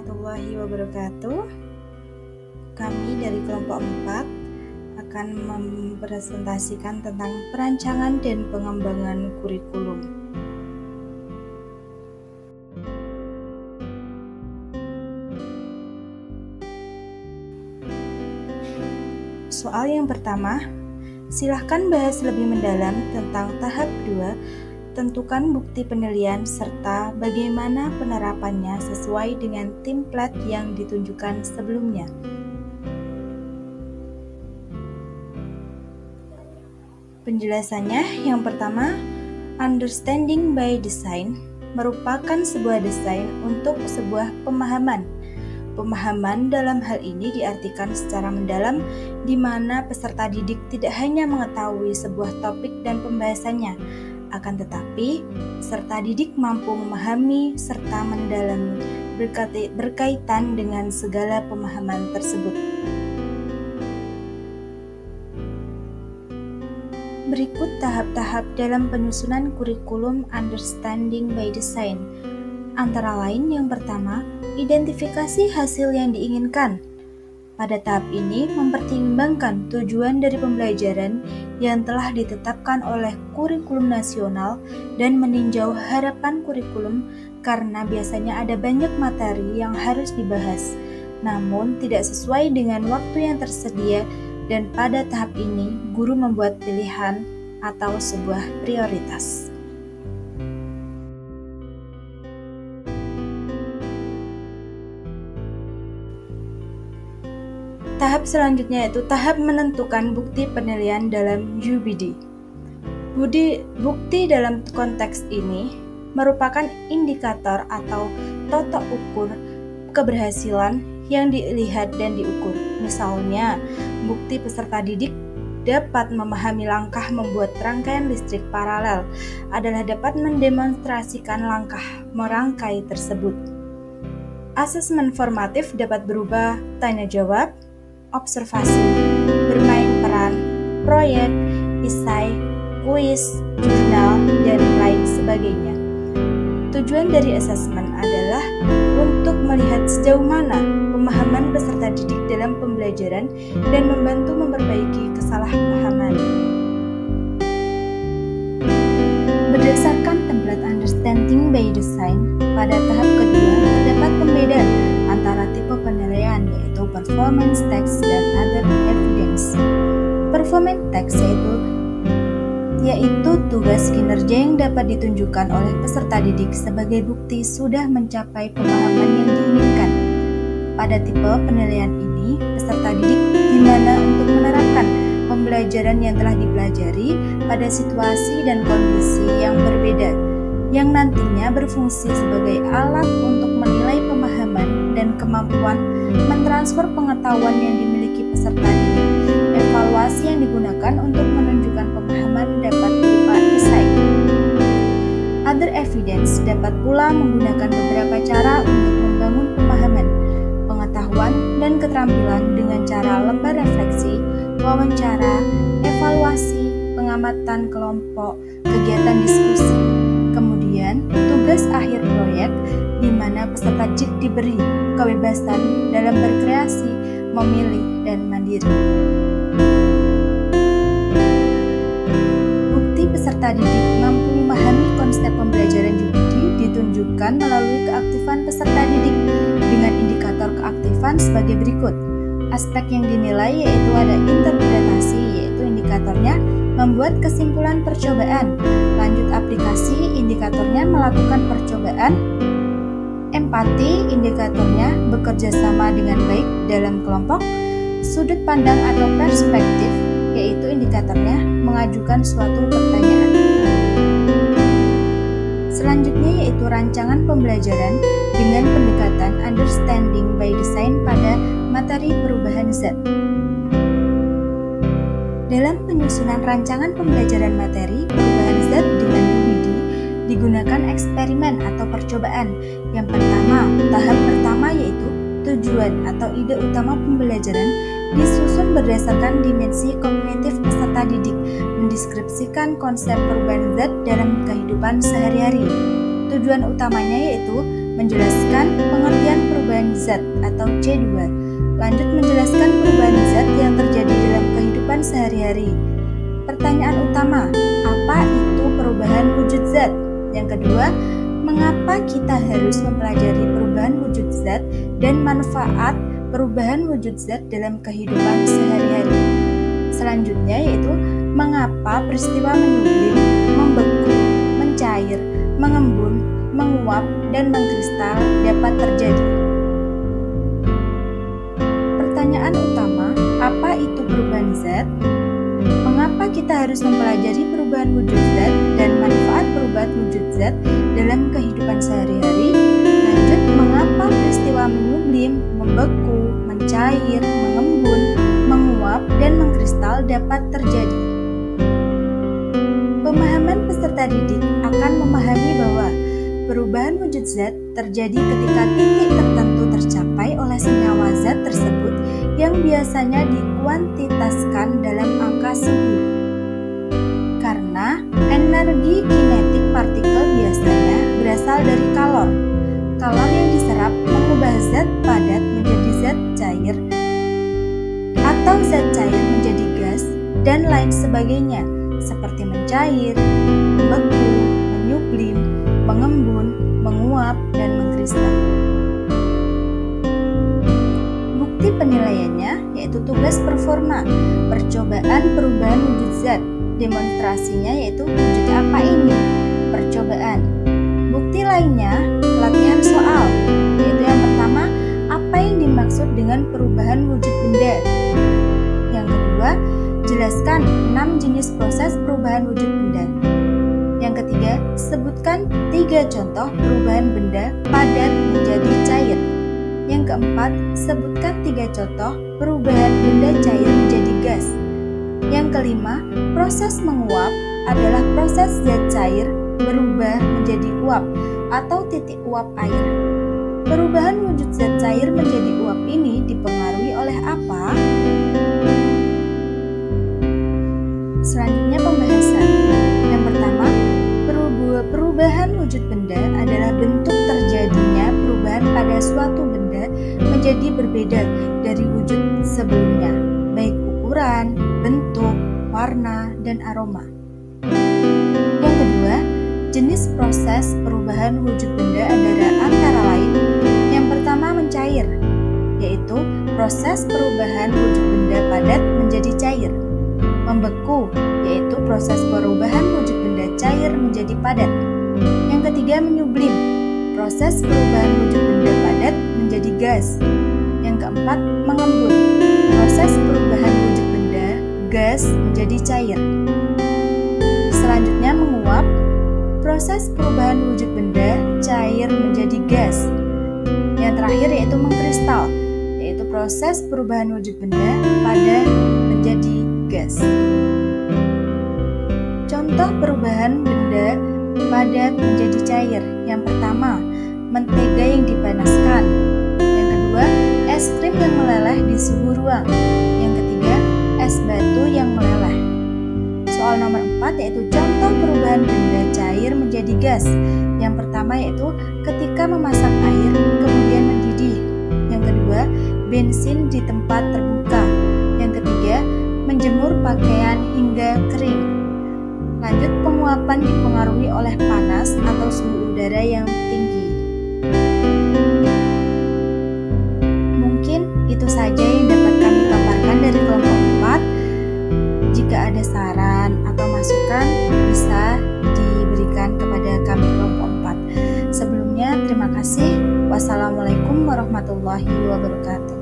warahmatullahi wabarakatuh. Kami dari kelompok 4 akan mempresentasikan tentang perancangan dan pengembangan kurikulum. Soal yang pertama, silahkan bahas lebih mendalam tentang tahap 2, tentukan bukti penilaian serta bagaimana penerapannya sesuai dengan template yang ditunjukkan sebelumnya. Penjelasannya yang pertama, understanding by design merupakan sebuah desain untuk sebuah pemahaman. Pemahaman dalam hal ini diartikan secara mendalam, di mana peserta didik tidak hanya mengetahui sebuah topik dan pembahasannya, akan tetapi peserta didik mampu memahami serta mendalami berkaitan dengan segala pemahaman tersebut. Berikut tahap-tahap dalam penyusunan kurikulum understanding by design. Antara lain yang pertama, identifikasi hasil yang diinginkan. Pada tahap ini mempertimbangkan tujuan dari pembelajaran yang telah ditetapkan oleh kurikulum nasional dan meninjau harapan kurikulum karena biasanya ada banyak materi yang harus dibahas, namun tidak sesuai dengan waktu yang tersedia, dan pada tahap ini guru membuat pilihan atau sebuah prioritas. Tahap selanjutnya yaitu tahap menentukan bukti penilaian dalam UBD. Bukti dalam konteks ini merupakan indikator atau tolak ukur keberhasilan yang dilihat dan diukur. Misalnya, bukti peserta didik dapat memahami langkah membuat rangkaian listrik paralel adalah dapat mendemonstrasikan langkah merangkai tersebut. Asesmen formatif dapat berupa tanya jawab, observasi, bermain peran, proyek, esai, kuis, jurnal, dan lain sebagainya. Tujuan dari asesmen adalah untuk melihat sejauh mana pemahaman peserta didik dalam pembelajaran dan membantu memperbaiki kesalahpahaman. Berdasarkan template understanding by design, pada tahap kedua terdapat pembedaan antara tipe penilaian yaitu performance text dan other evidence. Performance text yaitu tugas kinerja yang dapat ditunjukkan oleh peserta didik sebagai bukti sudah mencapai pemahaman yang diinginkan. Pada tipe penilaian ini, peserta didik dimana untuk menerapkan pembelajaran yang telah dipelajari pada situasi dan kondisi yang berbeda, yang nantinya berfungsi sebagai alat untuk menilai pemahaman dan kemampuan mentransfer pengetahuan yang dimiliki peserta didik. Evaluasi yang digunakan untuk menunjukkan pemahaman dapat berupa esai. Other evidence dapat pula menggunakan beberapa cara untuk membangun pemahaman, pengetahuan, dan keterampilan dengan cara lembar refleksi, wawancara, evaluasi, pengamatan kelompok, kegiatan diskusi. Kemudian, tugas akhir proyek di mana peserta didik diberi kebebasan dalam berkreasi, memilih, dan mandiri. Bukti peserta didik mampu memahami konsep pembelajaran UBD ditunjukkan melalui keaktifan peserta didik dengan indikator keaktifan sebagai berikut. Aspek yang dinilai yaitu ada interpretasi, yaitu indikatornya membuat kesimpulan percobaan. Lanjut aplikasi, indikatornya melakukan percobaan. Empati, indikatornya bekerja sama dengan baik dalam kelompok. Sudut pandang atau perspektif, yaitu indikatornya mengajukan suatu pertanyaan. Selanjutnya yaitu rancangan pembelajaran dengan pendekatan understanding by design pada materi perubahan zat. Dalam penyusunan rancangan pembelajaran materi perubahan zat dengan UBD digunakan eksperimen atau percobaan. Yang pertama, tahap pertama yaitu tujuan atau ide utama pembelajaran disusun berdasarkan dimensi kognitif peserta didik, mendeskripsikan konsep perubahan zat dalam kehidupan sehari-hari. Tujuan utamanya yaitu menjelaskan pengertian perubahan zat atau C2. Lanjut menjelaskan perubahan zat yang terjadi dalam kehidupan sehari-hari. Pertanyaan utama, apa itu perubahan wujud zat? Yang kedua, mengapa kita harus mempelajari perubahan wujud zat dan manfaat perubahan wujud zat dalam kehidupan sehari-hari. Selanjutnya yaitu mengapa peristiwa menyublim, membeku, mencair, mengembun, menguap, dan mengkristal dapat terjadi. Pertanyaan utama, apa itu perubahan zat? Mengapa kita harus mempelajari perubahan wujud zat dan manfaat perubahan wujud zat dalam kehidupan sehari-hari? Lanjut, mengapa peristiwa menyublim, membeku, mencair, mengembun, menguap, dan mengkristal dapat terjadi? Pemahaman peserta didik akan memahami bahwa perubahan wujud zat terjadi ketika titik tertentu tercapai oleh senyawa zat tersebut yang biasanya dikuantitaskan dalam angka suhu. Karena energi kinetik partikel biasanya berasal dari kalor. Kalor yang diserap mengubah zat padat menjadi zat cair atau zat cair menjadi gas dan lain sebagainya, seperti mencair, membeku, menyublim, mengembun, menguap, dan mengkristal. Bukti penilaiannya yaitu tugas performa, percobaan perubahan wujud zat. Demonstrasinya yaitu wujud apa ini? Percobaan. Bukti lainnya, latihan soal, yaitu yang pertama, apa yang dimaksud dengan perubahan wujud benda? Yang kedua, jelaskan 6 jenis proses perubahan wujud benda. Yang ketiga, sebutkan 3 contoh perubahan benda padat menjadi cair. Yang keempat, sebutkan 3 contoh perubahan benda cair menjadi gas. Yang kelima, proses menguap adalah proses zat cair berubah menjadi uap atau titik uap air. Perubahan wujud zat cair menjadi uap ini dipengaruhi oleh apa? Selanjutnya pembahasan. Yang pertama, perubahan wujud benda adalah bentuk terjadinya perubahan pada suatu benda menjadi berbeda dari wujud sebelumnya, baik ukuran, bentuk, warna, dan aroma. Yang kedua, jenis proses perubahan wujud benda adalah antara lain yang pertama mencair, yaitu proses perubahan wujud benda padat menjadi cair. Membeku, yaitu proses perubahan wujud benda cair menjadi padat. Yang ketiga menyublim, proses perubahan wujud benda padat menjadi gas. Yang keempat mengembun, proses perubahan wujud benda gas menjadi cair. Selanjutnya menguap, proses perubahan wujud benda cair menjadi gas. Yang terakhir yaitu mengkristal, yaitu proses perubahan wujud benda padat menjadi gas. Contoh perubahan benda padat menjadi cair. Yang pertama, mentega yang dipanaskan. Yang kedua, es krim yang meleleh di suhu ruang. Yang ketiga, es batu yang meleleh. Soal nomor 4 yaitu contoh perubahan benda cair menjadi gas. Yang pertama yaitu ketika memasak air kemudian mendidih. Yang kedua, bensin di tempat terbuka. Yang ketiga, menjemur pakaian hingga kering. Lanjut, penguapan dipengaruhi oleh panas atau suhu udara yang tinggi. Mungkin itu saja yang dapat kami paparkan dari kelompok 4. Jika ada saran atau masukan bisa diberikan kepada kami kelompok 4. Sebelumnya terima kasih. Wassalamualaikum warahmatullahi wabarakatuh.